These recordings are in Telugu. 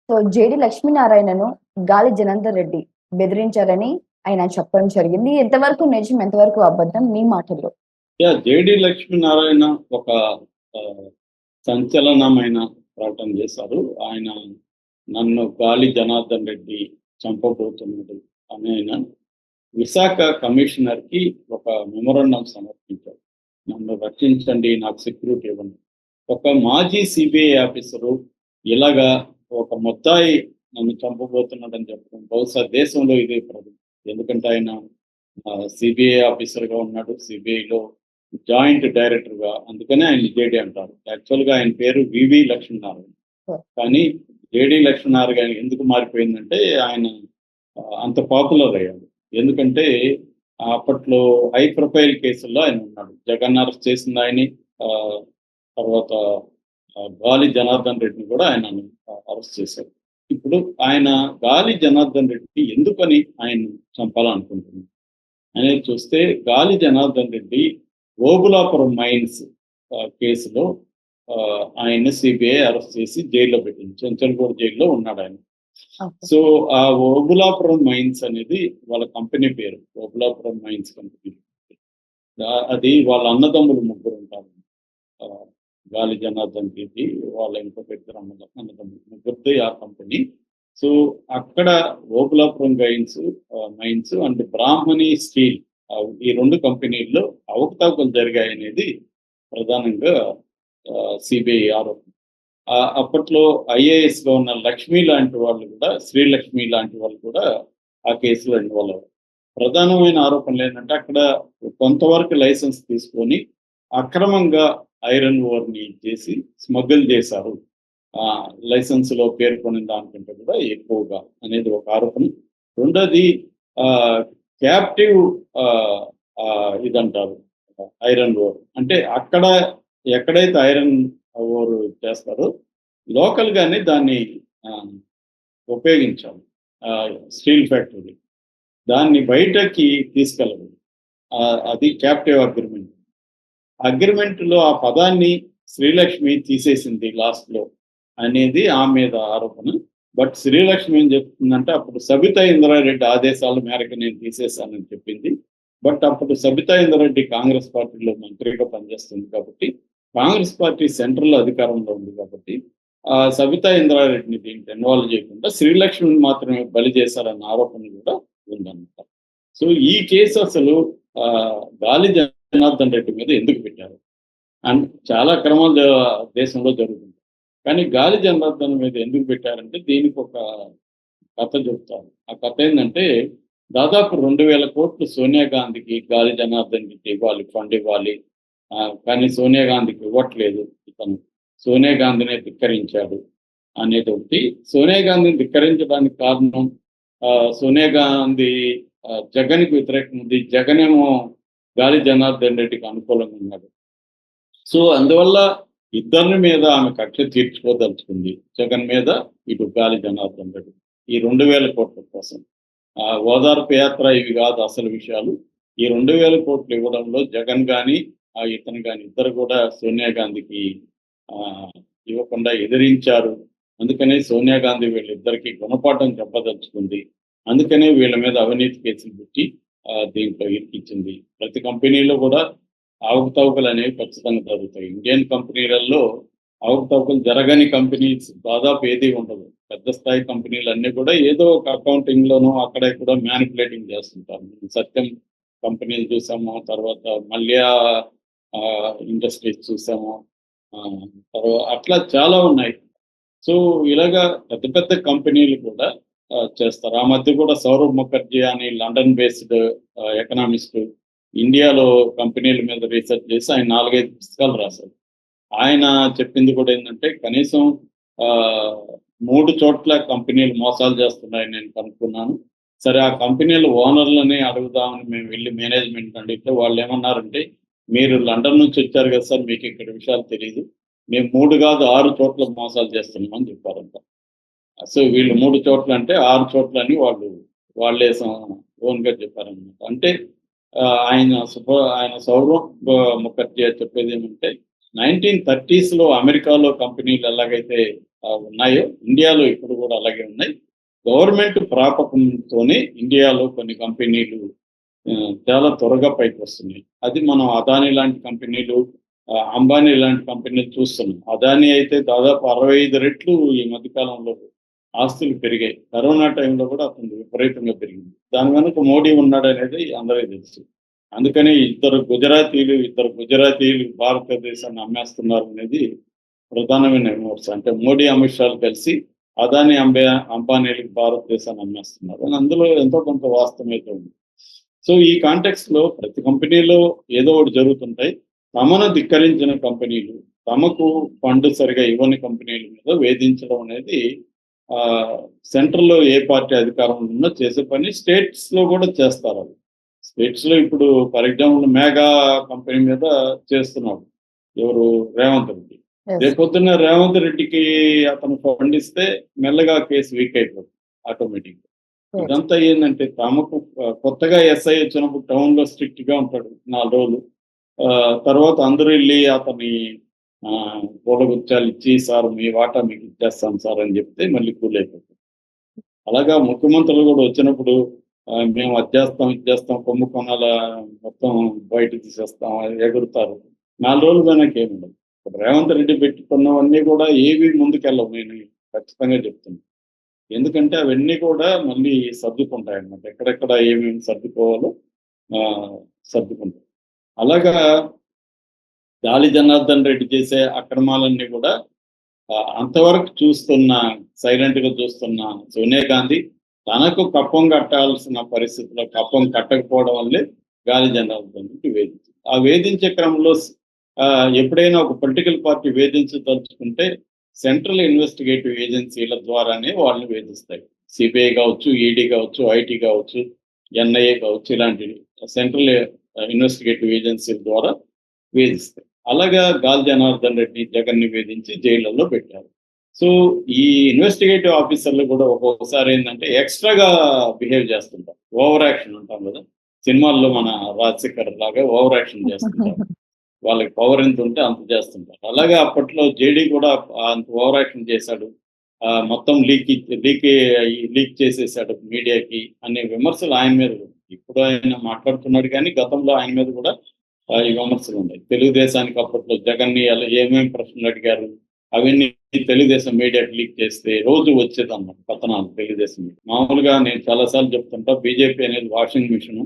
సో, జేడీ లక్ష్మీనారాయణను గాలి జనార్దన్ రెడ్డి బెదిరించారని ఆయన చెప్పడం జరిగింది. ఎంతవరకు నిజం? ఎంతవరకు అబద్ధం? మీ మాటల్లో? జేడి లక్ష్మీనారాయణ ఒక ఆహ్, సంచలనమైన ప్రకటన చేశారు. ఆయన నన్ను గాలి జనార్దన్ రెడ్డి చంపబోతున్నాడు అని ఆయన విశాఖ కమిషనర్‌కి ఒక మెమోరాండం సమర్పించారు. నన్ను రక్షించండి, నాకు సెక్యూరిటీ ఇవ్వండి. ఒక మాజీ సిబిఐ ఆఫీసరు ఇలాగా ఒక ముద్దాయి నన్ను చంపబోతున్నాడని చెప్పడం బహుశా దేశంలో ఇదే ప్రథమం. ఎందుకంటే ఆయన సిబిఐ ఆఫీసర్‌గా ఉన్నాడు. సిబిఐలో జాయింట్ డైరెక్టర్‌గా, అందుకనే ఆయన జేడీ అంటారు. యాక్చువల్‌గా ఆయన పేరు వివి లక్ష్మీనారాయణ. ఓహ్! కానీ జేడీ లక్ష్మీనారాయణ ఎందుకు మారిపోయిందంటే ఆయన అంత పాపులర్ అయ్యాడు. ఎందుకంటే అప్పట్లో హై ప్రొఫైల్ కేసుల్లో ఆయన ఉన్నాడు. జగన్ అరెస్ట్ చేసింది ఆయనే. ఆహ్, తర్వాత గాలి జనార్దన్ రెడ్డిని కూడా ఆయన అరెస్ట్ చేశారు. ఇప్పుడు ఆయన గాలి జనార్దన్ రెడ్డి ఎందుకని ఆయన్ని చంపాలనుకుంటున్నారు అనేది చూస్తే, గాలి జనార్దన్ రెడ్డి ఓబులాపురం మైన్స్ కేసులో ఆయన్ని సిబిఐ అరెస్ట్ చేసి జైల్లో పెట్టింది. చెంచల్గూడ జైల్లో ఉన్నాడు ఆయన. ఓకే. సో, ఆ ఓబులాపురం మైన్స్ అనేది వాళ్ళ కంపెనీ పేరు. Obulapuram mines company. అది వాళ్ళ అన్నదమ్ములు ముగ్గురుంటారు. ఆహ్, గాలి జనార్దన్ రెడ్డి, వాళ్ళ ఇంకొక ఇద్దరు అన్నదమ్ములు. ముగ్గురిది ఆ కంపెనీ. సో, అక్కడ Obulapuram mines and Brahmani steel, ఈ 2 కంపెనీల్లో అవకతవకలు జరిగాయనేది ప్రధానంగా సిబిఐ ఆరోపణ. అప్పట్లో ఐఏఎస్‌గా ఉన్న లక్ష్మి లాంటి వాళ్ళు కూడా, శ్రీలక్ష్మి లాంటి వాళ్ళు కూడా ఆ కేసులో ఇన్వాల్వ్ అయ్యారు. ప్రధానమైన ఆరోపణలు ఏంటంటే, అక్కడ కొంతవరకు లైసెన్స్ తీసుకొని అక్రమంగా ఐరన్ ఓర్‌ని చేసి స్మగుల్ చేశారు. లైసెన్స్‌లో పేర్కొనిన దానికంటే కూడా ఎక్కువగా అనేది ఒక ఆరోపణ. రెండోది ఆహ్, క్యాప్టివ్ ఆహ్, ఇదంటారు ఐరన్ ఓర్. అంటే అక్కడ ఎక్కడైతే ఐరన్ ఓర్ చేస్తారో లోకల్‌గానే దాన్ని ఆహ్, ఉపయోగించాలి. Steel factory. దాన్ని బయటకి తీసుకెళ్ళకూడదు. అది క్యాప్టివ్ అగ్రీమెంట్. అగ్రిమెంట్‌లో ఆ పదాన్ని శ్రీలక్ష్మి తీసేసింది లాస్ట్‌లో అనేది ఆమె మీద ఆరోపణ. బట్ శ్రీలక్ష్మి ఏం చెప్తుందంటే, అప్పుడు సబితా ఇంద్రారెడ్డి ఆదేశాల మేరకు నేను తీసేశానని చెప్పింది. బట్ అప్పుడు సబితా ఇంద్రారెడ్డి కాంగ్రెస్ పార్టీలో మంత్రిగా పనిచేస్తుంది కాబట్టి, కాంగ్రెస్ పార్టీ సెంట్రల్‌లో అధికారంలో ఉంది కాబట్టి, సబితా ఇంద్రారెడ్డిని దీంట్లో ఇన్వాల్వ్ చేయకుండా శ్రీలక్ష్మిని మాత్రమే బలి చేశారన్న ఆరోపణ కూడా ఉందన్నమాట. సో, ఈ కేసు అసలు గాలి జనార్దన్ రెడ్డి మీద ఎందుకు పెట్టారు? అండ్ చాలా అక్రమాలు దేశంలో జరుగుతుంది. కానీ గాలి జనార్దన్ మీద ఎందుకు పెట్టారంటే, దీనికి ఒక కథ చెప్తారు. ఆ కథ ఏందంటే, దాదాపు 2000 కోట్లు సోనియా గాంధీకి గాలి జనార్దన్ రెడ్డి ఇవ్వాలి, ఫండ్ ఇవ్వాలి. కానీ సోనియా గాంధీకి ఇవ్వట్లేదు ఇతను. సోనియా గాంధీనే ధిక్కరించాడు అనేది ఒకటి. సోనియా గాంధీని ధిక్కరించడానికి కారణం, సోనియా గాంధీ జగన్‌కి వ్యతిరేకంగా ఉంది. జగన్ ఏమో గాలి జనార్దన్ రెడ్డికి అనుకూలంగా ఉన్నాడు. సో, అందువల్ల ఇద్దరి మీద ఆమె కక్ష తీర్చుకోదలుచుకుంది. జగన్ మీద, ఇటు గాలి జనార్దన్ రెడ్డి. ఈ 2000 కోట్ల కోసం. ఓదార్పు యాత్ర ఇవి కాదు అసలు విషయాలు. ఈ 2000 కోట్లు ఇవ్వడంలో జగన్ గాని, ఇతను గాని ఇద్దరు కూడా సోనియా గాంధీకి ఆహ్, ఇవ్వకుండా ఎదిరించారు. అందుకనే సోనియా గాంధీ వీళ్ళిద్దరికీ గుణపాఠం చెప్పదలుచుకుంది. అందుకనే వీళ్ళ మీద అవినీతి కేసులు పెట్టి దీంట్లో ఇరికిచ్చింది. ప్రతి కంపెనీలో కూడా అవకతవకలనేవి ఖచ్చితంగా జరుగుతాయి. ఇండియన్ కంపెనీలలో అవకతవకలు జరగని కంపెనీస్ దాదాపు ఏది ఉండదు. పెద్ద స్థాయి కంపెనీలన్నీ కూడా ఏదో ఒక అకౌంటింగ్‌లోనో అక్కడ ఇక్కడ మ్యానిపులేటింగ్ చేస్తుంటారు. సత్యం కంపెనీలు చూసాము. తర్వాత మల్య ఇండస్ట్రీస్ చూసాము. అట్లా చాలా ఉన్నాయి. సో, ఇలాగా పెద్ద పెద్ద కంపెనీలు కూడా చేస్తారు. ఆ మధ్య కూడా సౌరవ్ ముఖర్జీ అని లండన్ బేస్డ్ ఎకనామిస్ట్ ఇండియాలో కంపెనీల మీద రీసెర్చ్ చేసి ఆయన 4, 5 పుస్తకాలు రాశారు. ఆయన చెప్పింది కూడా ఏంటంటే, కనీసం 3 చోట్ల కంపెనీలు మోసాలు చేస్తున్నాయని నేను కనుక్కున్నాను. సరే, ఆ కంపెనీల ఓనర్‌లని అడుగుదామని మేము వెళ్లి మేనేజ్మెంట్ అడిగితే వాళ్ళేమన్నారంటే, "మీరు లండన్ నుంచి వచ్చారు కదా సార్, మీకు ఇక్కడ విషయాలు తెలీదు. మేము 3 కాదు 6 చోట్ల మోసాలు చేస్తున్నామని" చెప్పారంట. సో, వీళ్ళు 3 చోట్ల అంటే 6 చోట్లని వాళ్ళే ఓన్‌గా చెప్పారనమాట. అంటే ఆయన సౌరవ్ ముఖర్జీ చెప్పేదేమంటే, 1930స్‌లో అమెరికాలో కంపెనీలు ఎలాగైతే ఉన్నాయో ఇండియాలో ఇప్పుడు కూడా అలాగే ఉన్నాయి. గవర్నమెంట్ ప్రాపకంతోనే ఇండియాలో కొన్ని కంపెనీలు చాలా త్వరగా పైకి వస్తున్నాయి. అది మనం అదానీ లాంటి కంపెనీలు, అంబానీ లాంటి కంపెనీలు చూస్తున్నాం. అదానీ అయితే దాదాపు 65 రెట్లు ఈ మధ్య కాలంలో ఆస్తులు పెరిగాయి. కరోనా టైంలో కూడా అతను విపరీతంగా పెరిగింది. దాని వెనుక మోడీ ఉన్నాడనేది అందరికీ తెలుసు. అందుకని ఇద్దరు గుజరాతీలు భారతదేశాన్ని అమ్మేస్తున్నారు అనేది ప్రధానమైన విమర్శ. అంటే మోడీ, అమిత్ షాలు కలిసి అదానీ, అంబానీలకు భారతదేశాన్ని అమ్మేస్తున్నారు అని అందులో ఎంతో కొంత వాస్తవం అయితే ఉంది. సో ఈ కాంటెక్స్ట్ లో ప్రతి కంపెనీలో ఏదో ఒకటి జరుగుతుంటాయి. తమను ధిక్కరించిన కంపెనీలు, తమకు ఫండ్ సరిగా ఇవ్వని కంపెనీల మీద వేధించడం అనేది సెంట్రల్ లో ఏ పార్టీ అధికారంలో ఉన్నా చేసే పని. స్టేట్స్ లో కూడా చేస్తారు. అది స్టేట్స్ లో ఇప్పుడు ఫర్ ఎగ్జాంపుల్ మెగా కంపెనీ మీద చేస్తున్నాడు ఎవరు, రేవంత్ రెడ్డి. Yes. రేపొద్దున్న రేవంత్ రెడ్డికి అతను ఫండ్ ఇస్తే మెల్లగా కేసు వీక్ అయిపోతుంది ఆటోమేటిక్. Yes. ఇదంతా ఏంటంటే తమకు కొత్తగా ఎస్ఐ వచ్చినప్పుడు టౌన్ లో స్ట్రిక్ట్ గా ఉంటాడు 4 రోజులు. తర్వాత అందరూ వెళ్ళి అతని పూలగుచ్చాలు ఇచ్చి, సార్ మీ వాటా మీకు ఇచ్చేస్తాం సార్ అని చెప్తే మళ్ళీ కూల్ అయిపోతుంది. అలాగా ముఖ్యమంత్రులు కూడా వచ్చినప్పుడు మేము అది చేస్తాం కుంభకోణాల మొత్తం బయట తీసేస్తాం ఎగురుతారు. 4 రోజులు వెనక్కి ఏముండదు. ఇప్పుడు రేవంత్ రెడ్డి పెట్టుకున్నవన్నీ కూడా ఏవి ముందుకెళ్ళవు, నేను ఖచ్చితంగా చెప్తున్నాను. ఎందుకంటే అవన్నీ కూడా మళ్ళీ సర్దుకుంటాయి అన్నమాట. ఎక్కడెక్కడ ఏమేమి సర్దుకోవాలో సర్దుకుంటాయి. అలాగా గాలి జనార్దన్ రెడ్డి చేసే అక్రమాలన్నీ కూడా అంతవరకు సైలెంట్ గా చూస్తున్న సోనియా గాంధీ తనకు కప్పం కట్టాల్సిన పరిస్థితిలో కప్పం కట్టకపోవడం వల్లే గాలి జనార్దన్ రెడ్డి వేధించింది. ఆ వేధించే క్రమంలో ఎప్పుడైనా ఒక పొలిటికల్ పార్టీ వేధించదలుచుకుంటే సెంట్రల్ ఇన్వెస్టిగేటివ్ ఏజెన్సీల ద్వారానే వాళ్ళని వేధిస్తాయి. సిబిఐ కావచ్చు, ఈడీ కావచ్చు, ఐటీ కావచ్చు, ఎన్ఐఏ కావచ్చు, ఇలాంటి సెంట్రల్ ఇన్వెస్టిగేటివ్ ఏజెన్సీల ద్వారా వేధిస్తాయి. అలాగా గాలి జనార్దన్ రెడ్డి జగన్ ని వేధించి జైళ్లలో పెట్టారు. సో ఈ ఇన్వెస్టిగేటివ్ ఆఫీసర్లు కూడా ఒక్కొక్కసారి ఏంటంటే ఎక్స్ట్రాగా బిహేవ్ చేస్తుంటారు. ఓవర్ యాక్షన్ అంటాం కదా, సినిమాల్లో మన రాజశేఖర్ లాగా ఓవర్ యాక్షన్ చేస్తుంటారు. వాళ్ళకి పవర్ ఎంత ఉంటే అంత చేస్తుంటారు. అలాగే అప్పట్లో జేడీ కూడా అంత ఓవర్ యాక్షన్ చేశాడు. మొత్తం లీక్ చేసేసాడు మీడియాకి అనే విమర్శలు ఆయన మీద. ఇప్పుడు ఆయన మాట్లాడుతున్నాడు కానీ గతంలో ఆయన మీద కూడా ఈ విమర్శలు ఉన్నాయి. తెలుగుదేశానికి అప్పట్లో జగన్ ని ఏమేమి ప్రశ్నలు అడిగారు అవన్నీ తెలుగుదేశం మీడియాకి లీక్ చేస్తే రోజు వచ్చేది అన్నమాట కథనాలు తెలుగుదేశం మీడియా. మామూలుగా నేను చాలాసార్లు చెప్తుంటా, బీజేపీ అనేది వాషింగ్ మిషన్,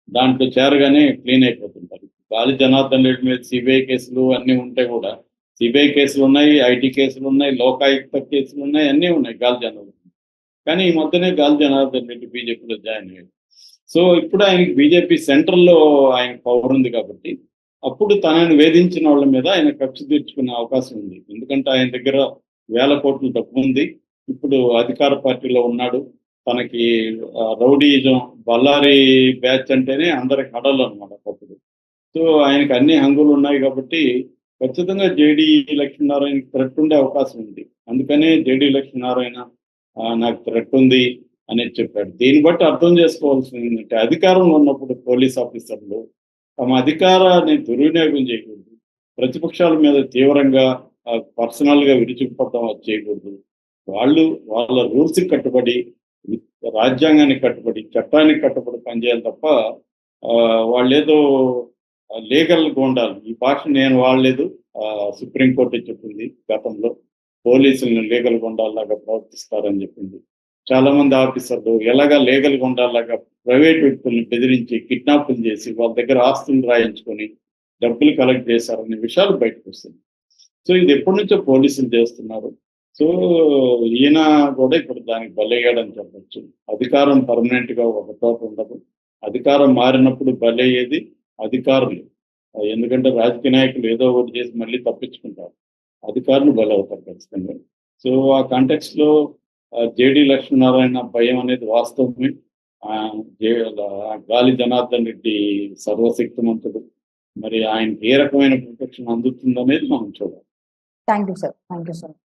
దాంట్లో చేరగానే క్లీన్ అయిపోతుంటారు. గాలి జనార్దన్ రెడ్డి మీద సిబిఐ కేసులు అన్నీ ఉంటే కూడా సిబిఐ కేసులు ఉన్నాయి, ఐటీ కేసులు ఉన్నాయి, లోకాయుక్త కేసులు ఉన్నాయి, అన్నీ ఉన్నాయి గాలి జనార్దన్. కానీ ఈ మధ్యనే గాలి జనార్దన్ రెడ్డి బీజేపీలో జాయిన్ అయ్యాడు. సో ఇప్పుడు ఆయనకి బీజేపీ సెంట్రల్లో ఆయన పవర్ ఉంది కాబట్టి అప్పుడు తనని వేధించిన వాళ్ళ మీద ఆయన కక్ష తీర్చుకునే అవకాశం ఉంది. ఎందుకంటే ఆయన దగ్గర వేల కోట్ల డబ్బు ఉంది. ఇప్పుడు అధికార పార్టీలో ఉన్నాడు. తనకి రౌడీజం, బళ్ళారి బ్యాచ్ అంటేనే అందరికి హడలు అనమాట అప్పుడు. సో ఆయనకి అన్ని హంగులు ఉన్నాయి కాబట్టి ఖచ్చితంగా జేడీ లక్ష్మీనారాయణకి థ్రెట్ ఉండే అవకాశం ఉంది. అందుకనే జేడీ లక్ష్మీనారాయణ నాకు థ్రెట్ ఉంది అనేది చెప్పాడు. దీన్ని బట్టి అర్థం చేసుకోవాల్సింది ఏంటంటే అధికారంలో ఉన్నప్పుడు పోలీస్ ఆఫీసర్లు తమ అధికారాన్ని దుర్వినియోగం చేయకూడదు. ప్రతిపక్షాల మీద తీవ్రంగా పర్సనల్గా విరుచుకుపడడం చేయకూడదు. వాళ్ళ రూల్స్కి కట్టుబడి, రాజ్యాంగానికి కట్టుబడి, చట్టానికి కట్టుబడి పనిచేయాలి తప్ప వాళ్ళేదో లీగల్ గోండాలు, ఈ భాష నేను వాడలేదు, సుప్రీంకోర్టు చెప్పింది గతంలో, పోలీసులను లీగల్ గోండాల్లాగా ప్రవర్తిస్తారని చెప్పింది. చాలా మంది ఆఫీసర్లు ఎలాగా లీగల్ గోండాల్లాగా ప్రైవేట్ వ్యక్తుల్ని బెదిరించి కిడ్నాప్లు చేసి వాళ్ళ దగ్గర ఆస్తులు రాయించుకొని డబ్బులు కలెక్ట్ చేశారనే విషయాలు బయటకు వస్తుంది. సో ఇది ఎప్పటి నుంచో పోలీసులు చేస్తున్నారు. సో ఈయన కూడా ఇప్పుడు దానికి బలయ్యాడని చెప్పచ్చు. అధికారం పర్మనెంట్ గా ఒక చోట ఉండదు. అధికారం మారినప్పుడు బలయ్యేది అధికారులు. ఎందుకంటే రాజకీయ నాయకులు ఏదో ఒకటి చేసి మళ్ళీ తప్పించుకుంటారు, అధికారులు బలవుతారు ఖచ్చితంగా. సో ఆ కాంటెక్స్ట్ లో జేడీ లక్ష్మీనారాయణ భయం అనేది వాస్తవమే. గాలి జనార్దన్ రెడ్డి సర్వశక్తిమంతుడు. మరి ఆయనకి ఏ రకమైన ప్రొటెక్షన్ అందుతుందనేది మనం చూడాలి. Thank you sir.